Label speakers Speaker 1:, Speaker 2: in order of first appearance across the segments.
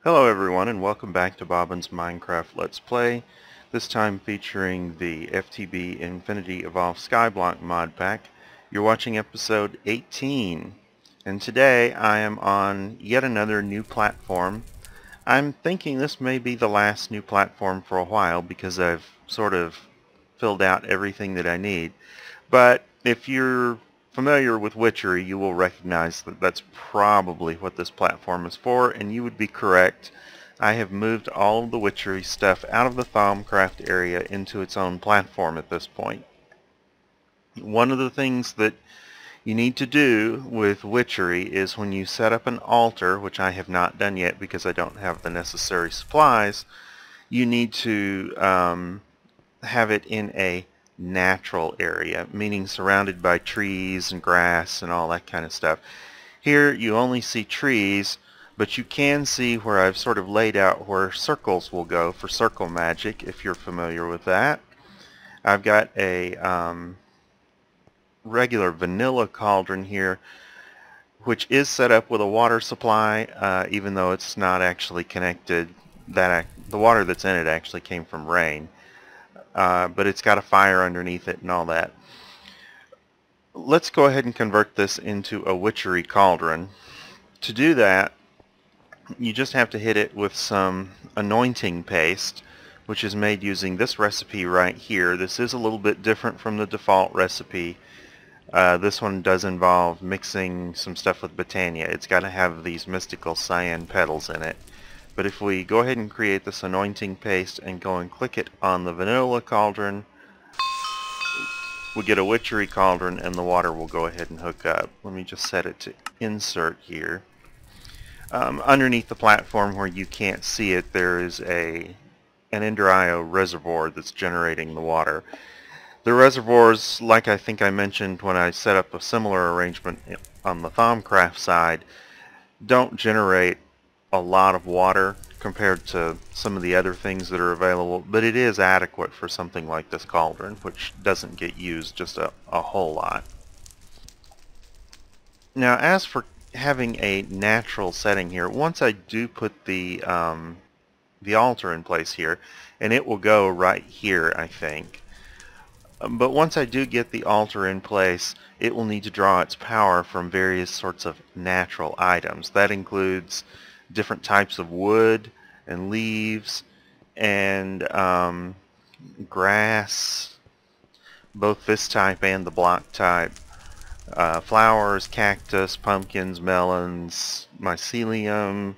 Speaker 1: Hello everyone and welcome back to Bobbin's Minecraft Let's Play, this time featuring the FTB Infinity Evolve Skyblock mod pack. You're watching episode 18, and today I am on yet another new platform. I'm thinking this may be the last new platform for a while because I've sort of filled out everything that I need. But if you're familiar with Witchery, you will recognize that that's probably what this platform is for, and you would be correct. I have moved all of the Witchery stuff out of the Thaumcraft area into its own platform at this point. One of the things that you need to do with Witchery is when you set up an altar, which I have not done yet because I don't have the necessary supplies, you need to have it in a natural area, meaning surrounded by trees and grass and all that kind of stuff. Here you only see trees, but you can see where I've sort of laid out where circles will go for circle magic, if you're familiar with that. I've got a regular vanilla cauldron here, which is set up with a water supply, even though it's not actually connected. The water that's in it actually came from rain. But it's got a fire underneath it and all that. Let's go ahead and convert this into a Witchery Cauldron. To do that, you just have to hit it with some anointing paste, which is made using this recipe right here. This is a little bit different from the default recipe. This one does involve mixing some stuff with Botania. It's got to have these mystical cyan petals in it. But if we go ahead and create this anointing paste and go and click it on the vanilla cauldron, we get a Witchery Cauldron and the water will go ahead and hook up. Let me just set it to insert here. Underneath the platform where you can't see it, there is an Industrial reservoir that's generating the water. The reservoirs, like I think I mentioned when I set up a similar arrangement on the Thaumcraft side, don't generate a lot of water compared to some of the other things that are available, but it is adequate for something like this cauldron, which doesn't get used just a whole lot. Now, as for having a natural setting here, once I do put the altar in place here, and it will go right here, I think. But once I do get the altar in place, it will need to draw its power from various sorts of natural items. That includes different types of wood and leaves and grass, both this type and the block type, flowers, cactus, pumpkins, melons, mycelium,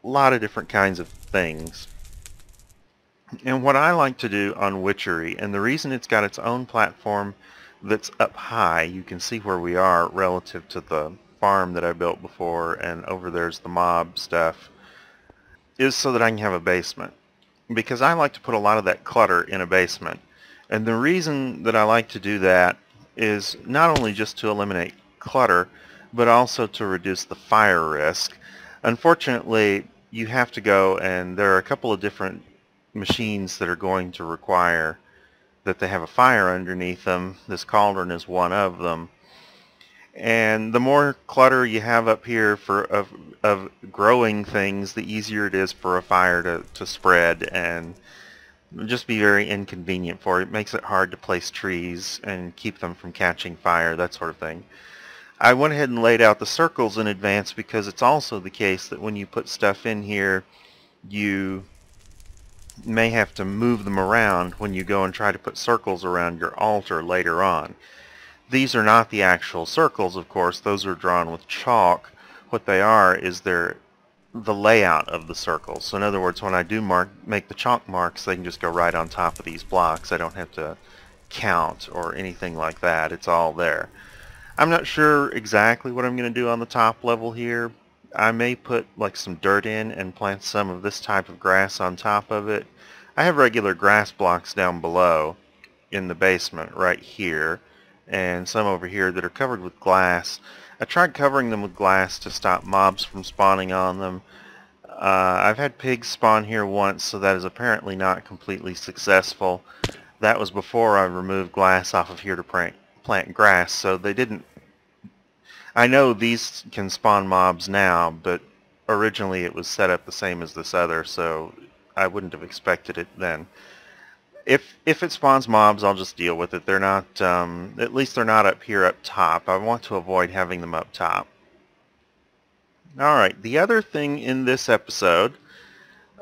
Speaker 1: a lot of different kinds of things. And what I like to do on Witchery, and the reason it's got its own platform that's up high, you can see where we are relative to the farm that I built before, and over there's the mob stuff, is so that I can have a basement. Because I like to put a lot of that clutter in a basement. And the reason that I like to do that is not only just to eliminate clutter, but also to reduce the fire risk. Unfortunately, you have to go, and there are a couple of different machines that are going to require that they have a fire underneath them. This cauldron is one of them. And the more clutter you have up here of growing things, the easier it is for a fire to spread and just be very inconvenient for it. It makes it hard to place trees and keep them from catching fire, that sort of thing. I went ahead and laid out the circles in advance because it's also the case that when you put stuff in here, you may have to move them around when you go and try to put circles around your altar later on. These are not the actual circles, of course. Those are drawn with chalk. What they are is the layout of the circles. So in other words, when I do make the chalk marks, they can just go right on top of these blocks. I don't have to count or anything like that. It's all there. I'm not sure exactly what I'm going to do on the top level here. I may put like some dirt in and plant some of this type of grass on top of it. I have regular grass blocks down below in the basement right here, and some over here that are covered with glass. I tried covering them with glass to stop mobs from spawning on them. I've had pigs spawn here once, so that is apparently not completely successful. That was before I removed glass off of here to plant grass, so they didn't... I know these can spawn mobs now, but originally it was set up the same as this other, so I wouldn't have expected it then. If it spawns mobs, I'll just deal with it. They're not, at least they're not up here up top. I want to avoid having them up top. Alright, the other thing in this episode,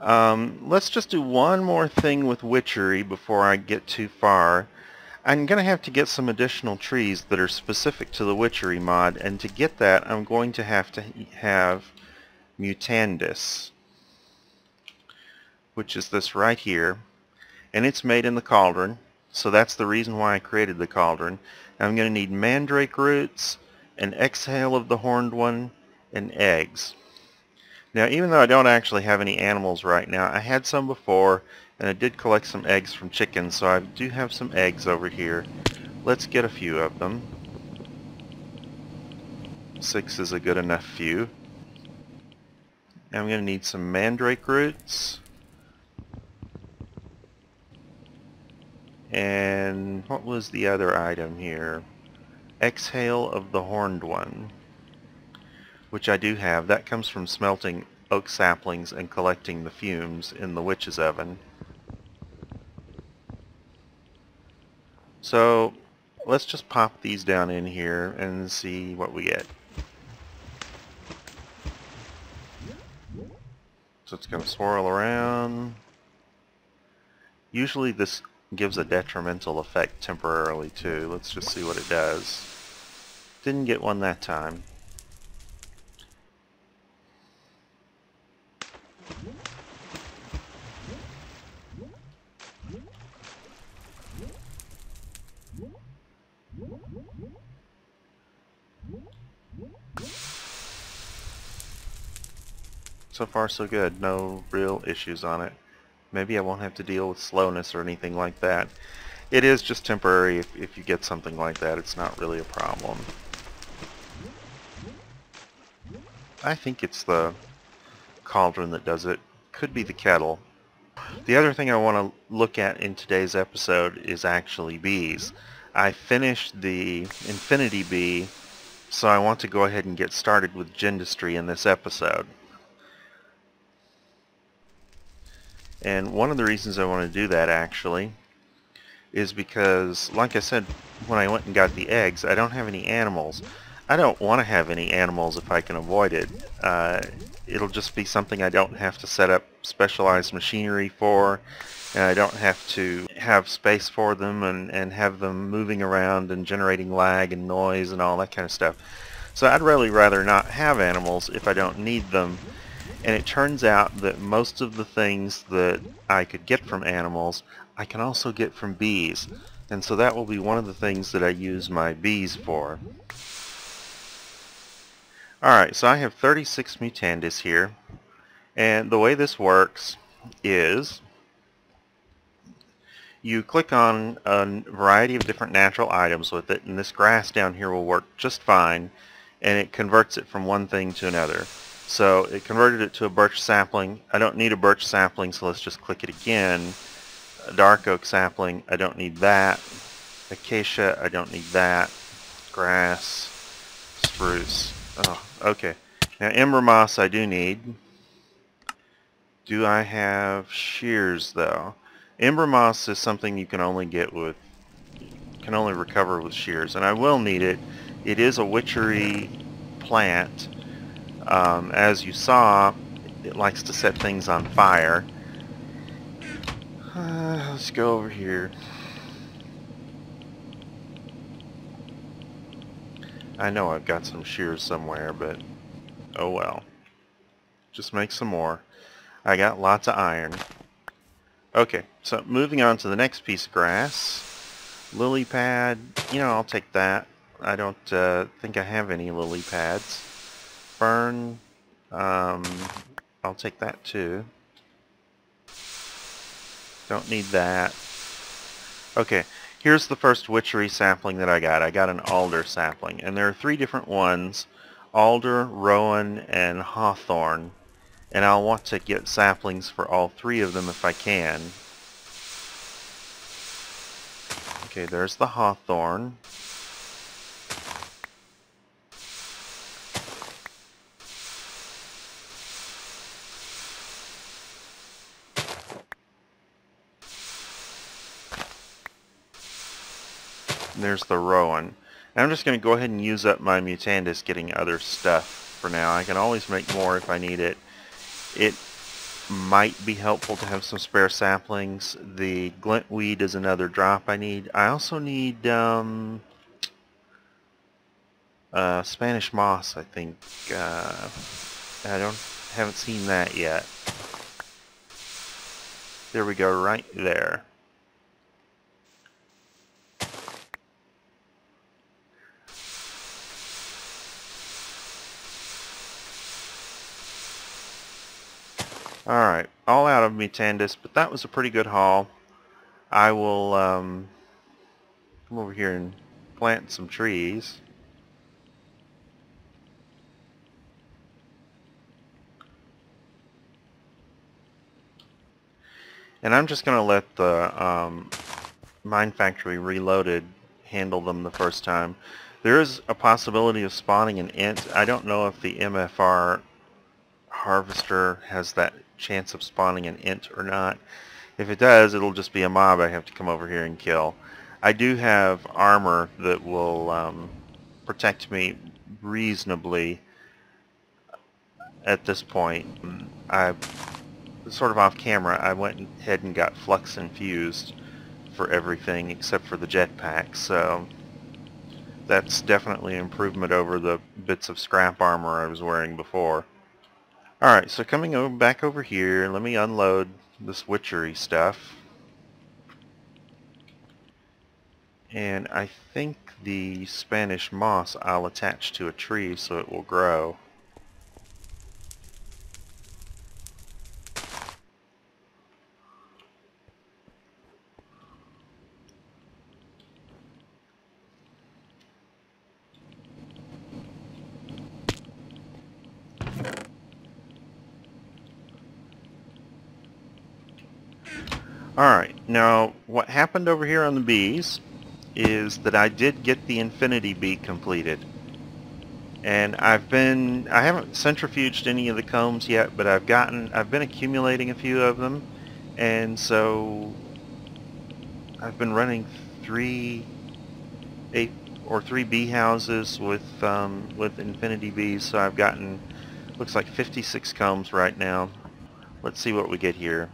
Speaker 1: let's just do one more thing with witchery before I get too far. I'm going to have to get some additional trees that are specific to the witchery mod, and to get that I'm going to have Mutandis, which is this right here, and it's made in the cauldron, so that's the reason why I created the cauldron. I'm going to need Mandrake Roots, an exhale of the horned one, and eggs. Now, even though I don't actually have any animals right now, I had some before, and I did collect some eggs from chickens, so I do have some eggs over here. Let's get a few of them. 6 is a good enough few. Now I'm going to need some Mandrake Roots. And what was the other item here? Exhale of the horned one, which I do have. That comes from smelting oak saplings and collecting the fumes in the witch's oven. So let's just pop these down in here and see what we get. So it's going to swirl around. Usually this gives a detrimental effect temporarily too. Let's just see what it does. Didn't get one that time. So far so good. No real issues on it. Maybe I won't have to deal with slowness or anything like that. It is just temporary. If you get something like that, it's not really a problem. I think it's the cauldron that does it. Could be the kettle. The other thing I want to look at in today's episode is actually bees. I finished the Infinity Bee, so I want to go ahead and get started with Gendustry in this episode. And one of the reasons I want to do that actually is because, like I said, when I went and got the eggs, I don't have any animals. I don't want to have any animals if I can avoid it. It'll just be something I don't have to set up specialized machinery for, and I don't have to have space for them and have them moving around and generating lag and noise and all that kind of stuff. So I'd really rather not have animals if I don't need them. And it turns out that most of the things that I could get from animals, I can also get from bees. And so that will be one of the things that I use my bees for. Alright, so I have 36 Mutandis here. And the way this works is you click on a variety of different natural items with it, and this grass down here will work just fine, and it converts it from one thing to another. So it converted it to a birch sapling. I don't need a birch sapling, so let's just click it again. A dark oak sapling, I don't need that. Acacia, I don't need that. Grass, spruce. Oh, okay. Now ember moss I do need. Do I have shears though? Ember moss is something you can only get with, can only recover with shears, and I will need it. It is a witchery plant. As you saw, it likes to set things on fire. Let's go over here. I know I've got some shears somewhere, but oh well. Just make some more. I got lots of iron. Okay, so moving on to the next piece of grass. Lily pad, you know, I'll take that. I don't think I have any lily pads. Fern, I'll take that too. Don't need that. Okay, here's the first witchery sapling that I got. I got an alder sapling, and there are 3 different ones: alder, rowan, and hawthorn. And I'll want to get saplings for all 3 of them if I can. Okay, there's the hawthorn. And there's the Rowan. And I'm just going to go ahead and use up my Mutandis getting other stuff for now. I can always make more if I need it. It might be helpful to have some spare saplings. The glintweed is another drop I need. I also need Spanish moss, I think. Haven't seen that yet. There we go, right there. Alright, all out of Mutandis, but that was a pretty good haul. I will come over here and plant some trees. And I'm just going to let the Mine Factory Reloaded handle them the first time. There is a possibility of spawning an int. I don't know if the MFR harvester has that chance of spawning an int or not. If it does, it'll just be a mob I have to come over here and kill. I do have armor that will protect me reasonably at this point. I sort of off camera, I went ahead and got flux infused for everything except for the jetpack, so that's definitely an improvement over the bits of scrap armor I was wearing before. Alright, so coming back over here, let me unload this witchery stuff. And I think the Spanish moss I'll attach to a tree so it will grow. Alright, now what happened over here on the bees is that I did get the infinity bee completed. And I haven't centrifuged any of the combs yet, but I've been accumulating a few of them, and so I've been running three bee houses with infinity bees, so I've gotten, looks like 56 combs right now. Let's see what we get here.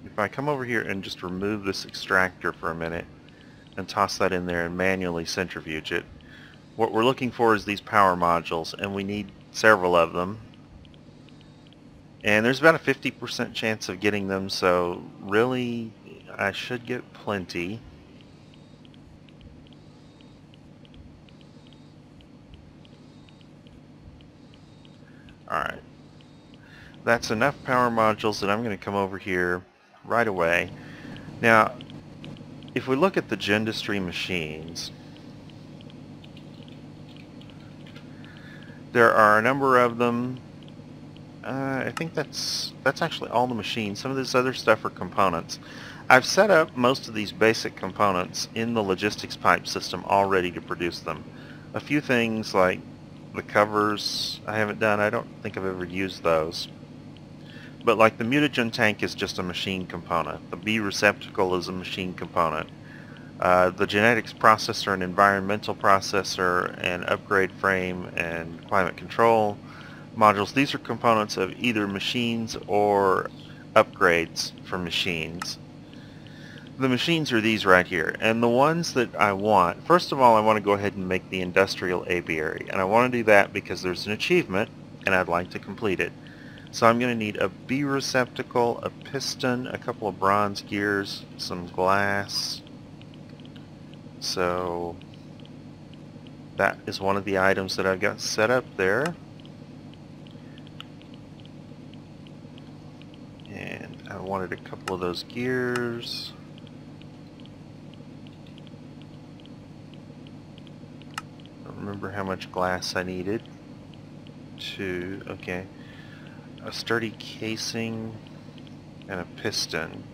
Speaker 1: If I come over here and just remove this extractor for a minute and toss that in there and manually centrifuge it, what we're looking for is these power modules, and we need several of them. And there's about a 50% chance of getting them, so really I should get plenty. Alright. That's enough power modules that I'm going to come over here right away. Now, if we look at the Gendustry machines, there are a number of them. I think that's actually all the machines. Some of this other stuff are components. I've set up most of these basic components in the logistics pipe system all ready to produce them. A few things like the covers I haven't done. I don't think I've ever used those. But like the mutagen tank is just a machine component. The bee receptacle is a machine component. The genetics processor and environmental processor and upgrade frame and climate control modules, these are components of either machines or upgrades for machines. The machines are these right here, and the ones that I want, first of all I want to go ahead and make the Industrial Aviary, and I want to do that because there's an achievement and I'd like to complete it. So I'm going to need a bee receptacle, a piston, a couple of bronze gears, some glass. So that is one of the items that I've got set up there. And I wanted a couple of those gears. I don't remember how much glass I needed. Okay. A sturdy casing and a piston.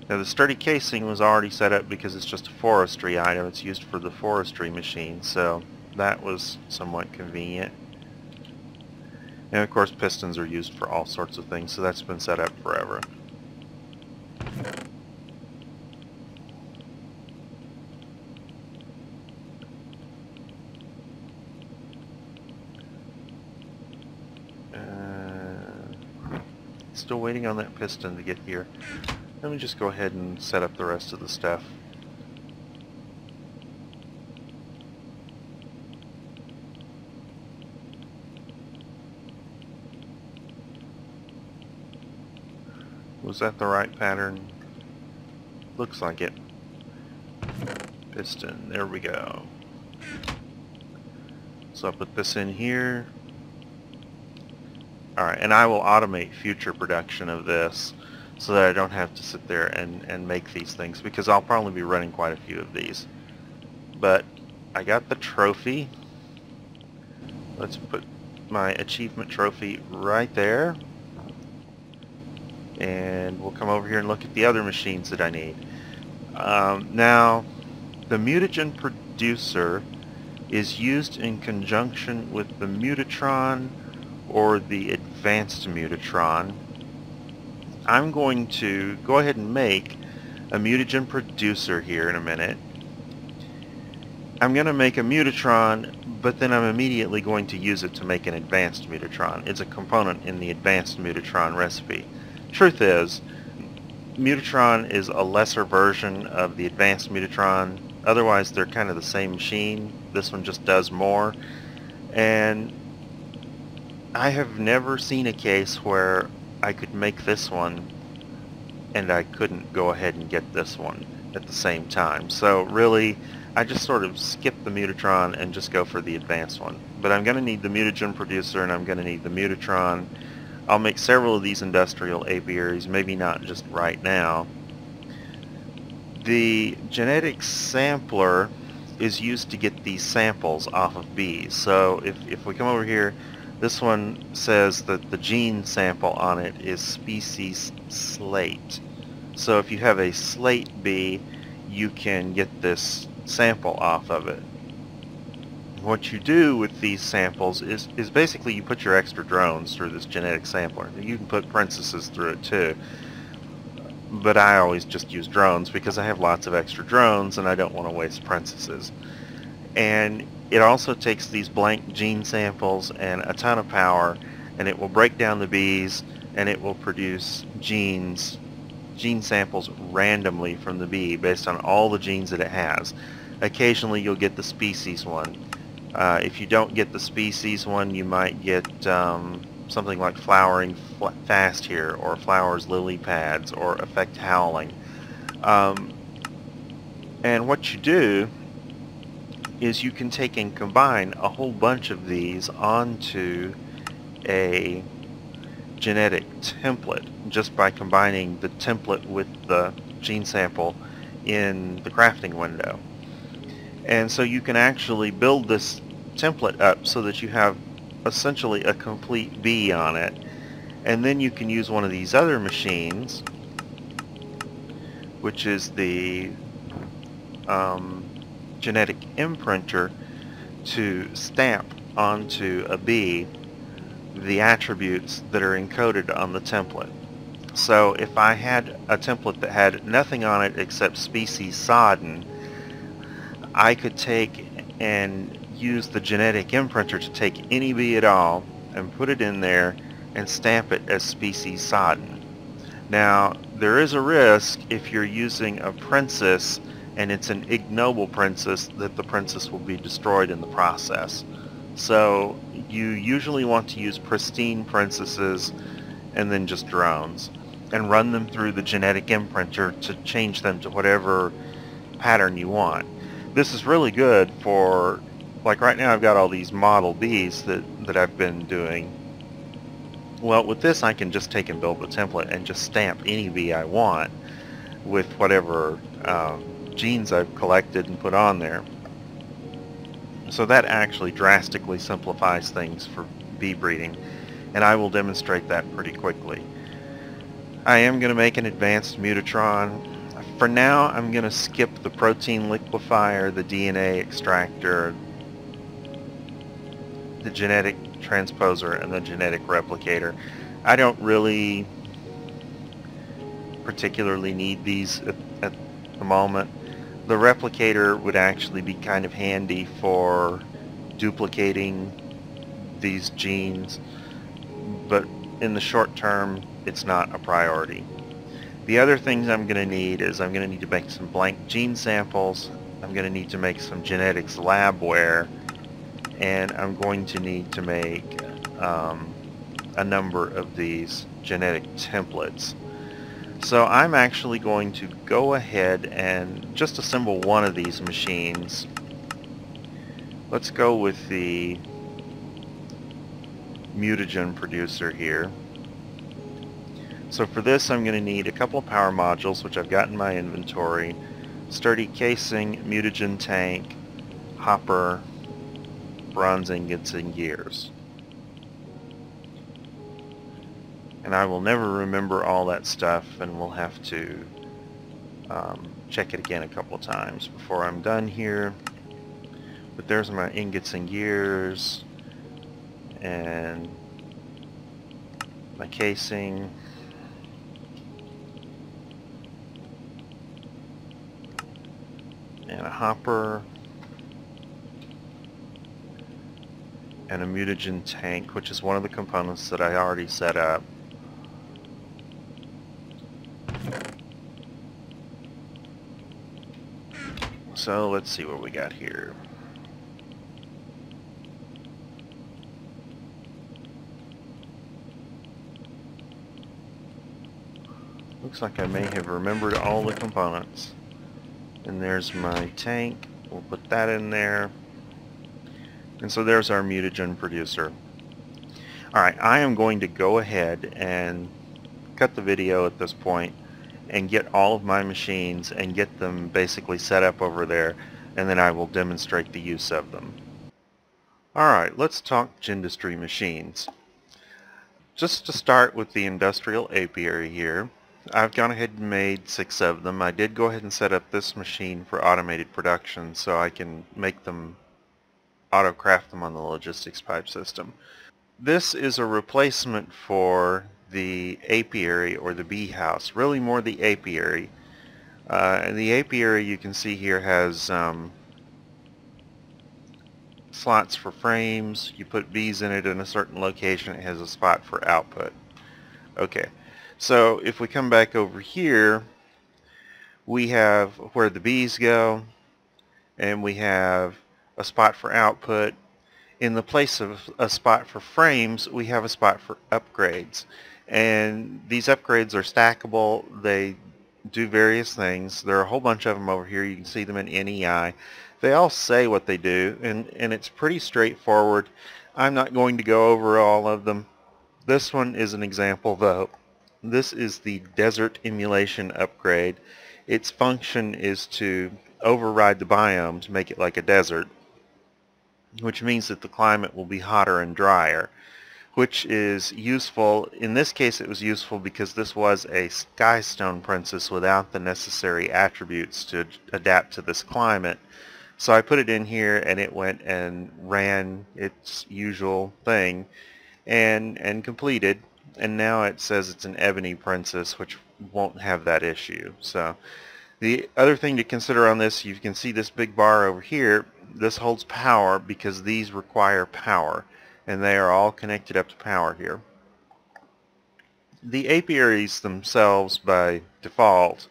Speaker 1: Now the sturdy casing was already set up because it's just a forestry item. It's used for the forestry machine, so that was somewhat convenient. And of course pistons are used for all sorts of things, so that's been set up forever. Still waiting on that piston to get here. Let me just go ahead and set up the rest of the stuff. Was that the right pattern? Looks like it. Piston, there we go. So I'll put this in here. Alright, and I will automate future production of this so that I don't have to sit there and make these things, because I'll probably be running quite a few of these. But I got the trophy. Let's put my achievement trophy right there. And we'll come over here and look at the other machines that I need. Now, the Mutagen Producer is used in conjunction with the Mutatron or the Advanced Mutatron. I'm going to go ahead and make a Mutagen Producer here in a minute. I'm going to make a Mutatron, but then I'm immediately going to use it to make an Advanced Mutatron. It's a component in the Advanced Mutatron recipe. Truth is, Mutatron is a lesser version of the Advanced Mutatron. Otherwise, they're kind of the same machine. This one just does more. And I have never seen a case where I could make this one and I couldn't go ahead and get this one at the same time. So really, I just sort of skip the Mutatron and just go for the advanced one. But I'm going to need the Mutagen Producer and I'm going to need the Mutatron. I'll make several of these Industrial Aviaries, maybe not just right now. The genetic sampler is used to get these samples off of bees. So if we come over here, this one says that the gene sample on it is species slate. So if you have a slate bee, you can get this sample off of it. What you do with these samples is basically you put your extra drones through this genetic sampler. You can put princesses through it too, but I always just use drones because I have lots of extra drones and I don't want to waste princesses. And it also takes these blank gene samples and a ton of power, and it will break down the bees and it will produce gene samples randomly from the bee based on all the genes that it has. Occasionally you'll get the species one. If you don't get the species one, you might get something like flowering fast here, or flowers lily pads, or effect howling. And what you do is you can take and combine a whole bunch of these onto a genetic template just by combining the template with the gene sample in the crafting window. And so you can actually build this template up so that you have essentially a complete bee on it, and then you can use one of these other machines, which is the genetic imprinter, to stamp onto a bee the attributes that are encoded on the template. So if I had a template that had nothing on it except species sodden, I could take and use the genetic imprinter to take any bee at all and put it in there and stamp it as species sodden. Now, there is a risk if you're using a princess and it's an ignoble princess that the princess will be destroyed in the process. So you usually want to use pristine princesses and then just drones and run them through the genetic imprinter to change them to whatever pattern you want. This is really good for, like right now I've got all these model bees that I've been doing. Well, with this I can just take and build the template and just stamp any bee I want with whatever genes I've collected and put on there. So that actually drastically simplifies things for bee breeding, and I will demonstrate that pretty quickly. I am going to make an advanced Mutatron. For now, I'm going to skip the protein liquefier, the DNA extractor, the genetic transposer, and the genetic replicator. I don't really particularly need these at the moment. The replicator would actually be kind of handy for duplicating these genes, but in the short term, it's not a priority. The other things I'm going to need is I'm going to need to make some blank gene samples, I'm going to need to make some genetics labware, and I'm going to need to make a number of these genetic templates. So I'm actually going to go ahead and just assemble one of these machines. Let's go with the Mutagen Producer here. So for this I'm going to need a couple of power modules, which I've got in my inventory, sturdy casing, mutagen tank, hopper, bronze ingots, and gears. And I will never remember all that stuff, and we'll have to check it again a couple of times before I'm done here. But there's my ingots and gears, and my casing, and a hopper, and a mutagen tank, which is one of the components that I already set up. So let's see what we got here. Looks like I may have remembered all the components. And there's my tank. We'll put that in there. And so there's our Mutagen Producer. Alright, I am going to go ahead and cut the video at this point and get all of my machines and get them basically set up over there, and then I will demonstrate the use of them. Alright, let's talk Gendustry machines. Just to start with the Industrial Aviary here, I've gone ahead and made 6 of them. I did go ahead and set up this machine for automated production so I can make them, auto-craft them on the logistics pipe system. This is a replacement for the apiary or the bee house, really more the apiary. The apiary, you can see here, has slots for frames. You put bees in it in a certain location, it has a spot for output. Okay, so if we come back over here, we have where the bees go, and we have a spot for output. In the place of a spot for frames, we have a spot for upgrades. And these upgrades are stackable. They do various things. There are a whole bunch of them over here. You can see them in NEI. They all say what they do, and it's pretty straightforward. I'm not going to go over all of them. This one is an example, though. This is the Desert Emulation upgrade. Its function is to override the biome to make it like a desert, which means that the climate will be hotter and drier, which is useful. In this case it was useful because this was a Skystone princess without the necessary attributes to adapt to this climate. So I put it in here and it went and ran its usual thing and completed, and now it says it's an Ebony princess, which won't have that issue. So the other thing to consider on this, you can see this big bar over here. This holds power because these require power, and they are all connected up to power here. The apiaries themselves by default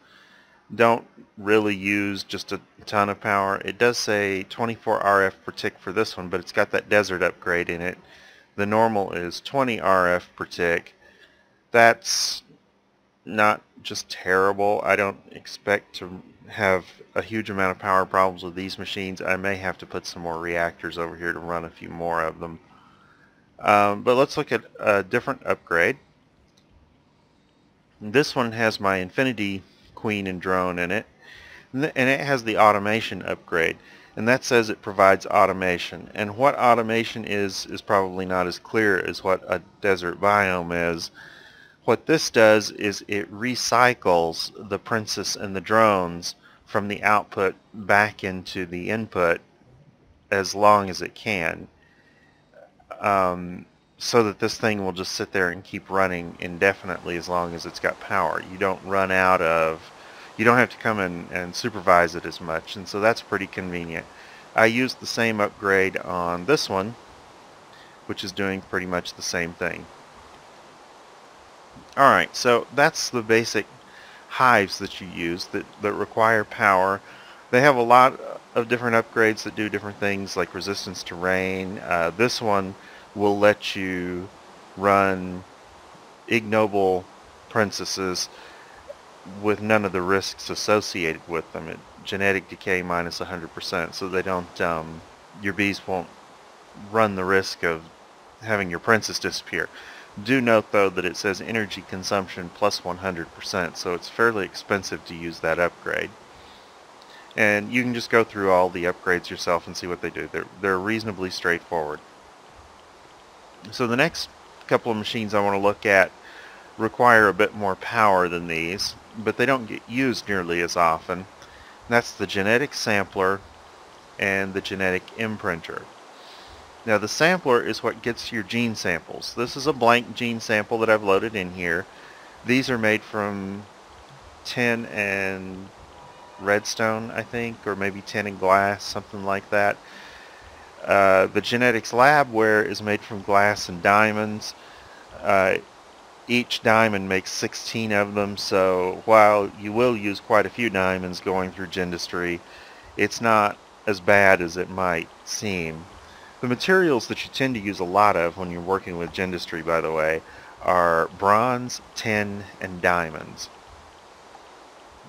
Speaker 1: don't really use just a ton of power. It does say 24 RF per tick for this one, but it's got that desert upgrade in it. The normal is 20 RF per tick. That's not just terrible. I don't expect to have a huge amount of power problems with these machines. I may have to put some more reactors over here to run a few more of them. But let's look at a different upgrade. This one has my Infinity Queen and Drone in it, and it has the automation upgrade, and that says it provides automation. And what automation is probably not as clear as what a desert biome is. What this does is it recycles the princess and the drones from the output back into the input as long as it can, so that this thing will just sit there and keep running indefinitely as long as it's got power. You don't run out of, you don't have to come in and supervise it as much, and so that's pretty convenient. I used the same upgrade on this one, which is doing pretty much the same thing. Alright, so that's the basic hives that you use that require power. They have a lot of different upgrades that do different things, like resistance to rain. This one will let you run ignoble princesses with none of the risks associated with them. Genetic decay minus 100%, so they don't, your bees won't run the risk of having your princess disappear. Do note though that it says energy consumption plus 100%, so it's fairly expensive to use that upgrade. And you can just go through all the upgrades yourself and see what they do. They're reasonably straightforward. So the next couple of machines I want to look at require a bit more power than these, but they don't get used nearly as often. That's the genetic sampler and the genetic imprinter. Now the sampler is what gets your gene samples. This is a blank gene sample that I've loaded in here. These are made from tin and redstone, I think, or maybe tin and glass, something like that. The genetics labware is made from glass and diamonds. Each diamond makes 16 of them, so while you will use quite a few diamonds going through Gendustry, it's not as bad as it might seem. The materials that you tend to use a lot of when you're working with Gendustry, by the way, are bronze, tin, and diamonds.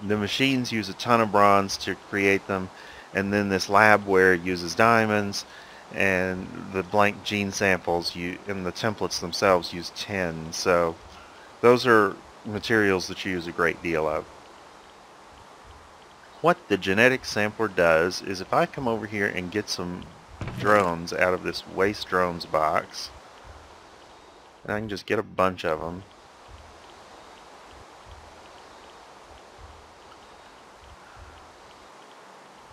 Speaker 1: The machines use a ton of bronze to create them, and then this labware uses diamonds, and the blank gene samples and the templates themselves use tin. So those are materials that you use a great deal of. What the genetic sampler does is, if I come over here and get some drones out of this waste drones box, and I can just get a bunch of them.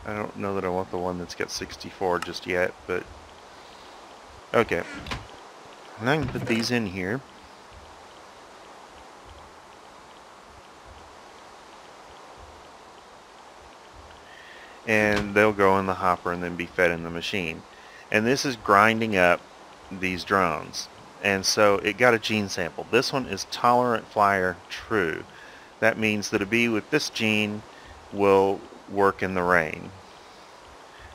Speaker 1: I don't know that I want the one that's got 64 just yet, but okay. And I can put these in here. And they'll go in the hopper and then be fed in the machine. And this is grinding up these drones. And so it got a gene sample. This one is tolerant flyer true. That means that a bee with this gene will work in the rain.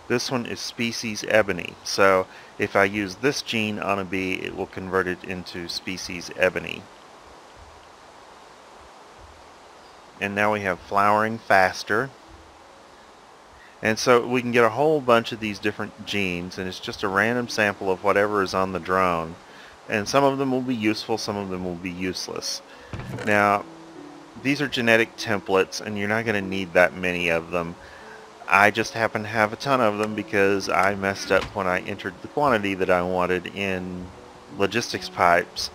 Speaker 1: This one is species Ebony. So if I use this gene on a bee, it will convert it into species Ebony. And now we have flowering faster. And so we can get a whole bunch of these different genes, and it's just a random sample of whatever is on the drone. And some of them will be useful, some of them will be useless. Now, these are genetic templates, and you're not going to need that many of them. I just happen to have a ton of them because I messed up when I entered the quantity that I wanted in logistics pipes.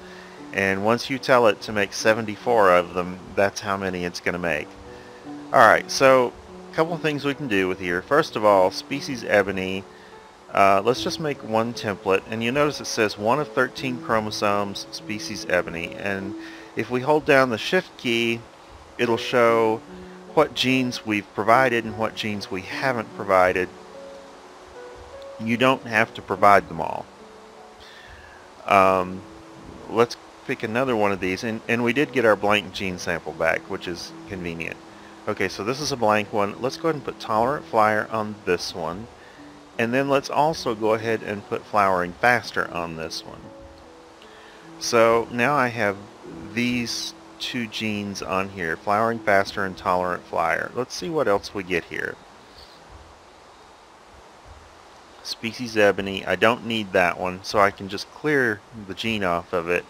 Speaker 1: And once you tell it to make 74 of them, that's how many it's going to make. Alright, so a couple of things we can do with here. First of all, species Ebony, let's just make one template, and you notice it says 1 of 13 chromosomes, species Ebony, and if we hold down the shift key, it'll show what genes we've provided and what genes we haven't provided. You don't have to provide them all. Let's pick another one of these, and we did get our blank gene sample back, which is convenient. Okay, so this is a blank one. Let's go ahead and put tolerant flyer on this one, and then let's also go ahead and put flowering faster on this one. So now I have these two genes on here, flowering faster and tolerant flyer. Let's see what else we get here. Species Ebony, I don't need that one, so I can just clear the gene off of it.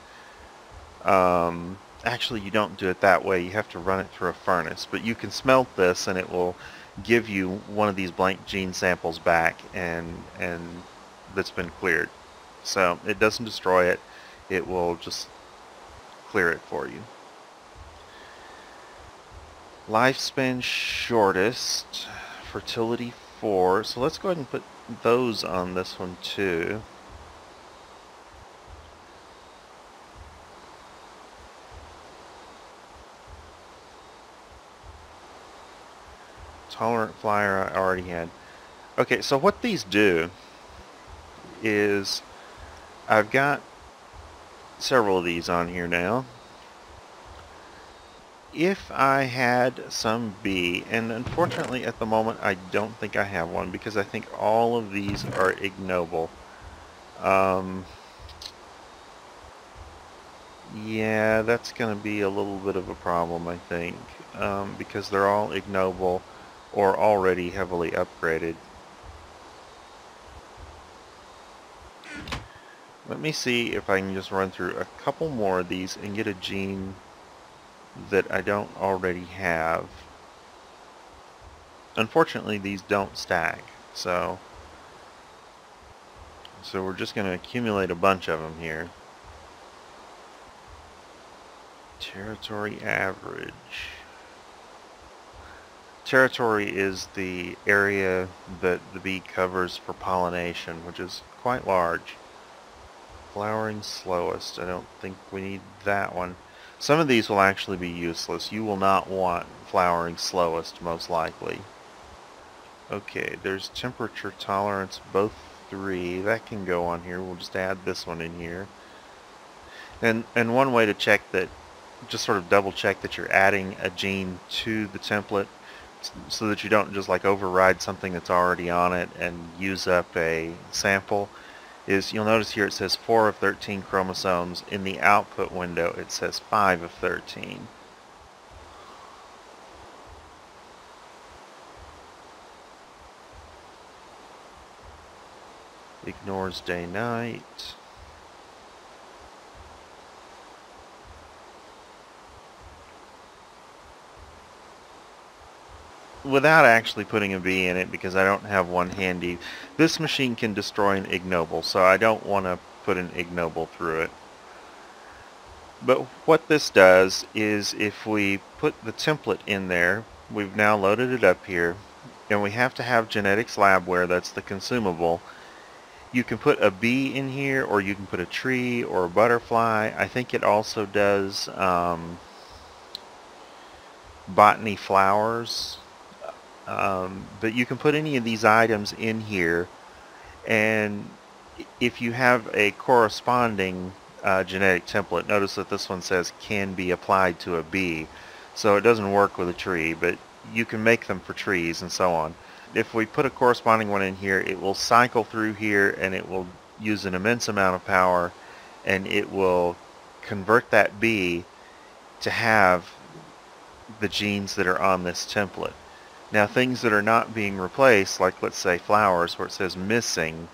Speaker 1: Actually, you don't do it that way. You have to run it through a furnace, but you can smelt this and it will give you one of these blank gene samples back, and that's been cleared. So it doesn't destroy it, it will just clear it for you. Lifespan shortest, fertility 4, so let's go ahead and put those on this one too. Tolerant flyer I already had. Okay, so what these do is, I've got several of these on here now, If I had some bee, and unfortunately at the moment I don't think I have one because I think all of these are ignoble. Yeah, that's going to be a little bit of a problem, I think, because they're all ignoble or already heavily upgraded. Let me see if I can just run through a couple more of these and get a gene that I don't already have. Unfortunately, these don't stack, so we're just going to accumulate a bunch of them here. Territory average. Territory is the area that the bee covers for pollination, which is quite large. Flowering slowest. I don't think we need that one. Some of these will actually be useless. You will not want flowering slowest, most likely. Okay, there's temperature tolerance, both 3. That can go on here. We'll just add this one in here. And one way to check that, just sort of double check that you're adding a gene to the template so that you don't just like override something that's already on it and use up a sample, is you'll notice here it says 4 of 13 chromosomes. In the output window it says 5 of 13. Ignores day-night. Without actually putting a bee in it, because I don't have one handy, this machine can destroy an ignoble, so I don't want to put an ignoble through it. But what this does is if we put the template in there, we've now loaded it up here, and we have to have genetics labware, that's the consumable. You can put a bee in here, or you can put a tree or a butterfly. I think it also does botany flowers. But you can put any of these items in here, and if you have a corresponding genetic template, notice that this one says can be applied to a bee, so it doesn't work with a tree, but you can make them for trees and so on. If we put a corresponding one in here, it will cycle through here and it will use an immense amount of power, and it will convert that bee to have the genes that are on this template. Now, things that are not being replaced, like let's say flowers where it says missing,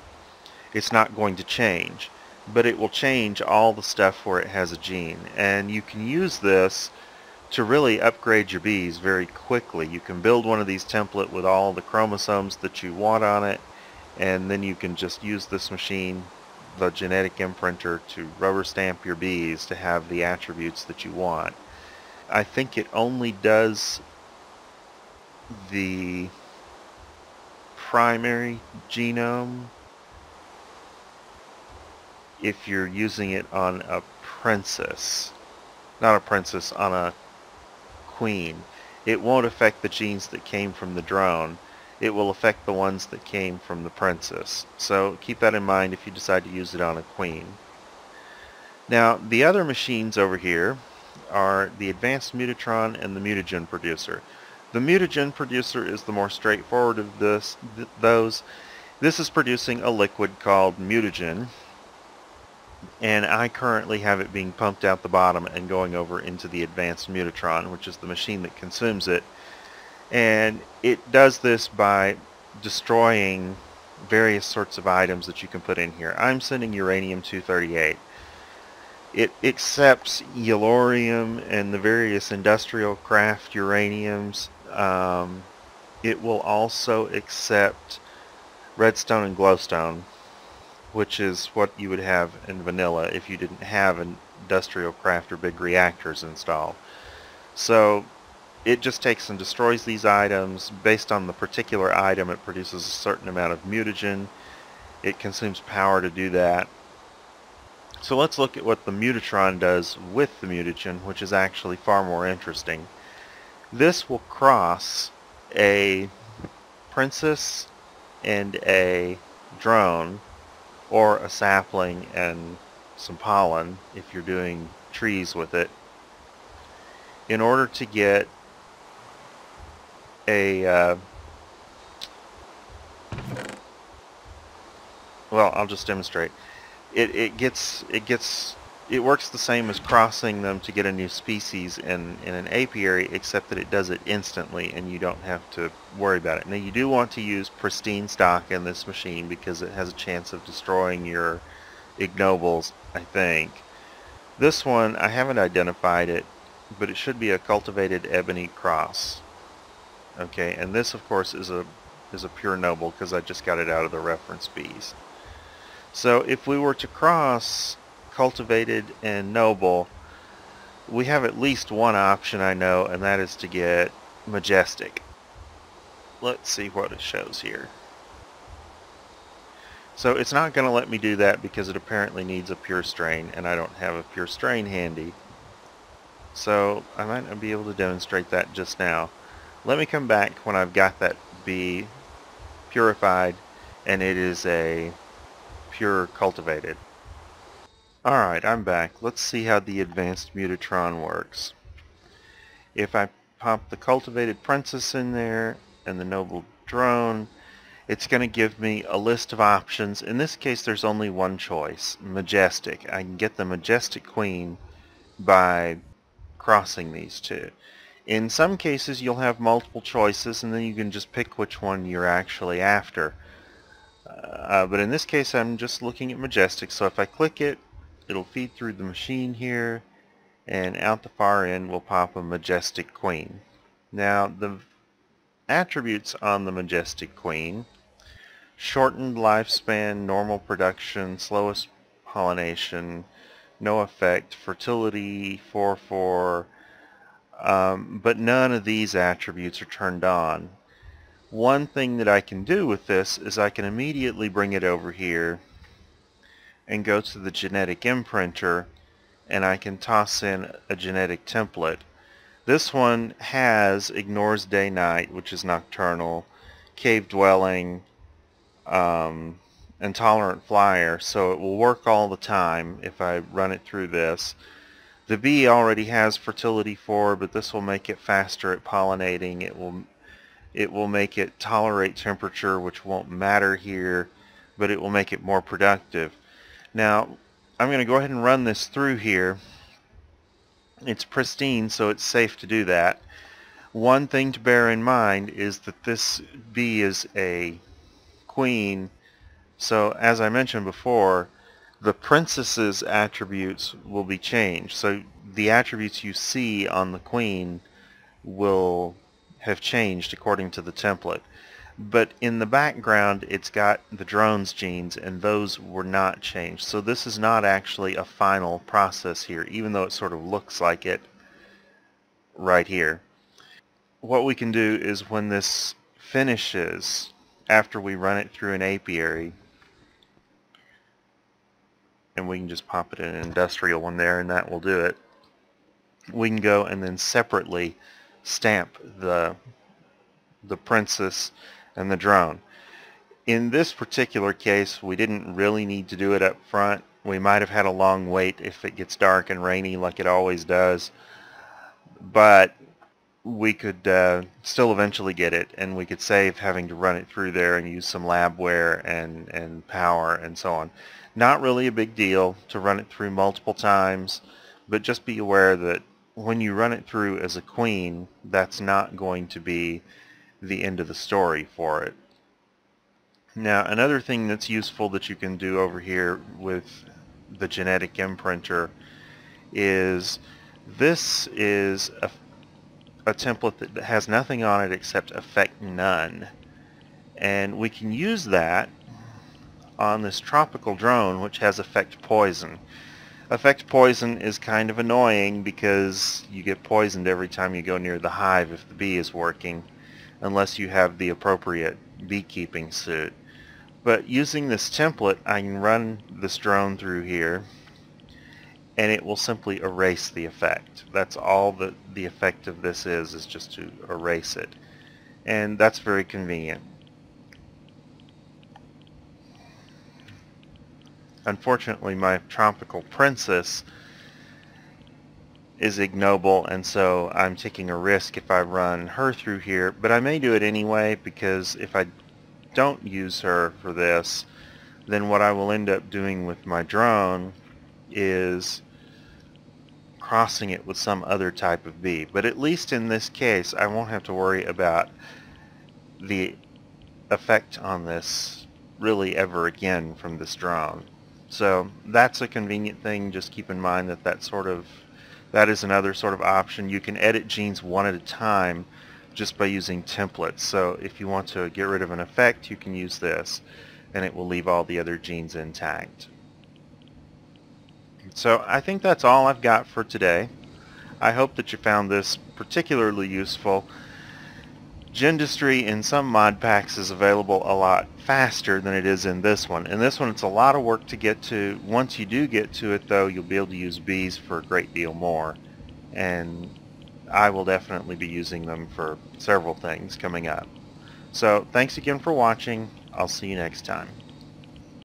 Speaker 1: it's not going to change, but it will change all the stuff where it has a gene. And you can use this to really upgrade your bees very quickly. You can build one of these templates with all the chromosomes that you want on it, and then you can just use this machine, the genetic imprinter, to rubber stamp your bees to have the attributes that you want. I think it only does the primary genome if you're using it on a princess. Not a princess, on a queen. It won't affect the genes that came from the drone. It will affect the ones that came from the princess. So keep that in mind if you decide to use it on a queen. Now, the other machines over here are the Advanced Mutatron and the Mutagen Producer. The Mutagen Producer is the more straightforward of those. This is producing a liquid called mutagen, and I currently have it being pumped out the bottom and going over into the Advanced Mutatron, which is the machine that consumes it. And it does this by destroying various sorts of items that you can put in here. I'm sending uranium-238. It accepts yellorium and the various industrial craft uraniums. It will also accept redstone and glowstone, which is what you would have in vanilla if you didn't have industrial craft or big reactors installed. So it just takes and destroys these items. Based on the particular item, it produces a certain amount of mutagen. It consumes power to do that. So let's look at what the Mutatron does with the mutagen, which is actually far more interesting. This will cross a princess and a drone, or a sapling and some pollen if you're doing trees with it. in order to get a well, I'll just demonstrate. It works the same as crossing them to get a new species in an apiary, except that it does it instantly and you don't have to worry about it. Now you do want to use pristine stock in this machine because it has a chance of destroying your ignobles, I think. This one, I haven't identified it, but it should be a cultivated ebony cross. Okay, and this of course is a pure noble because I just got it out of the reference bees. So if we were to cross cultivated and noble, we have at least one option I know, and that is to get majestic. Let's see what it shows here. So it's not going to let me do that because it apparently needs a pure strain, and I don't have a pure strain handy. So I might not be able to demonstrate that just now. Let me come back when I've got that bee purified and it is a pure cultivated. Alright, I'm back. Let's see how the advanced Mutatron works. If I pop the cultivated princess in there and the noble drone, it's going to give me a list of options. In this case, there's only one choice, majestic. I can get the majestic queen by crossing these two. In some cases, you'll have multiple choices, and then you can just pick which one you're actually after. But in this case, I'm just looking at majestic, so if I click it, it'll feed through the machine here, and out the far end will pop a majestic queen. Now, the attributes on the majestic queen: shortened lifespan, normal production, slowest pollination, no effect, fertility 4/4, but none of these attributes are turned on. One thing that I can do with this is I can immediately bring it over here and go to the genetic imprinter, and I can toss in a genetic template. This one has ignores day-night, which is nocturnal, cave dwelling, intolerant flyer, so it will work all the time if I run it through this. The bee already has fertility 4, but this will make it faster at pollinating. It will make it tolerate temperature, which won't matter here, but it will make it more productive. Now, I'm going to go ahead and run this through here. It's pristine, so it's safe to do that. One thing to bear in mind is that this bee is a queen, so as I mentioned before, the princess's attributes will be changed. So the attributes you see on the queen will have changed according to the template. But in the background, it's got the drone's genes, and those were not changed. So this is not actually a final process here, even though it sort of looks like it right here. What we can do is when this finishes, after we run it through an apiary, and we can just pop it in an industrial one there, and that will do it, we can go and then separately stamp the princess and the drone. In this particular case, we didn't really need to do it up front. We might have had a long wait if it gets dark and rainy like it always does, but we could still eventually get it, and we could save having to run it through there and use some labware and power and so on. Not really a big deal to run it through multiple times, but just be aware that when you run it through as a queen, that's not going to be the end of the story for it. Now, another thing that's useful that you can do over here with the genetic imprinter is this is a template that has nothing on it except effect none. And we can use that on this tropical drone, which has effect poison. Effect poison is kind of annoying because you get poisoned every time you go near the hive if the bee is working, unless you have the appropriate beekeeping suit. But using this template, I can run this drone through here, and it will simply erase the effect. That's all that the effect of this is just to erase it. And that's very convenient. Unfortunately, my tropical princess is ignoble, and so I'm taking a risk if I run her through here, but I may do it anyway, because if I don't use her for this, then what I will end up doing with my drone is crossing it with some other type of bee. But at least in this case, I won't have to worry about the effect on this really ever again from this drone. So that's a convenient thing. Just keep in mind that that is another sort of option. You can edit genes one at a time just by using templates. So if you want to get rid of an effect, you can use this, and it will leave all the other genes intact. So I think that's all I've got for today. I hope that you found this particularly useful. Gendustry in some mod packs is available a lot faster than it is in this one. In this one, it's a lot of work to get to. Once you do get to it, though, you'll be able to use bees for a great deal more. And I will definitely be using them for several things coming up. So thanks again for watching. I'll see you next time.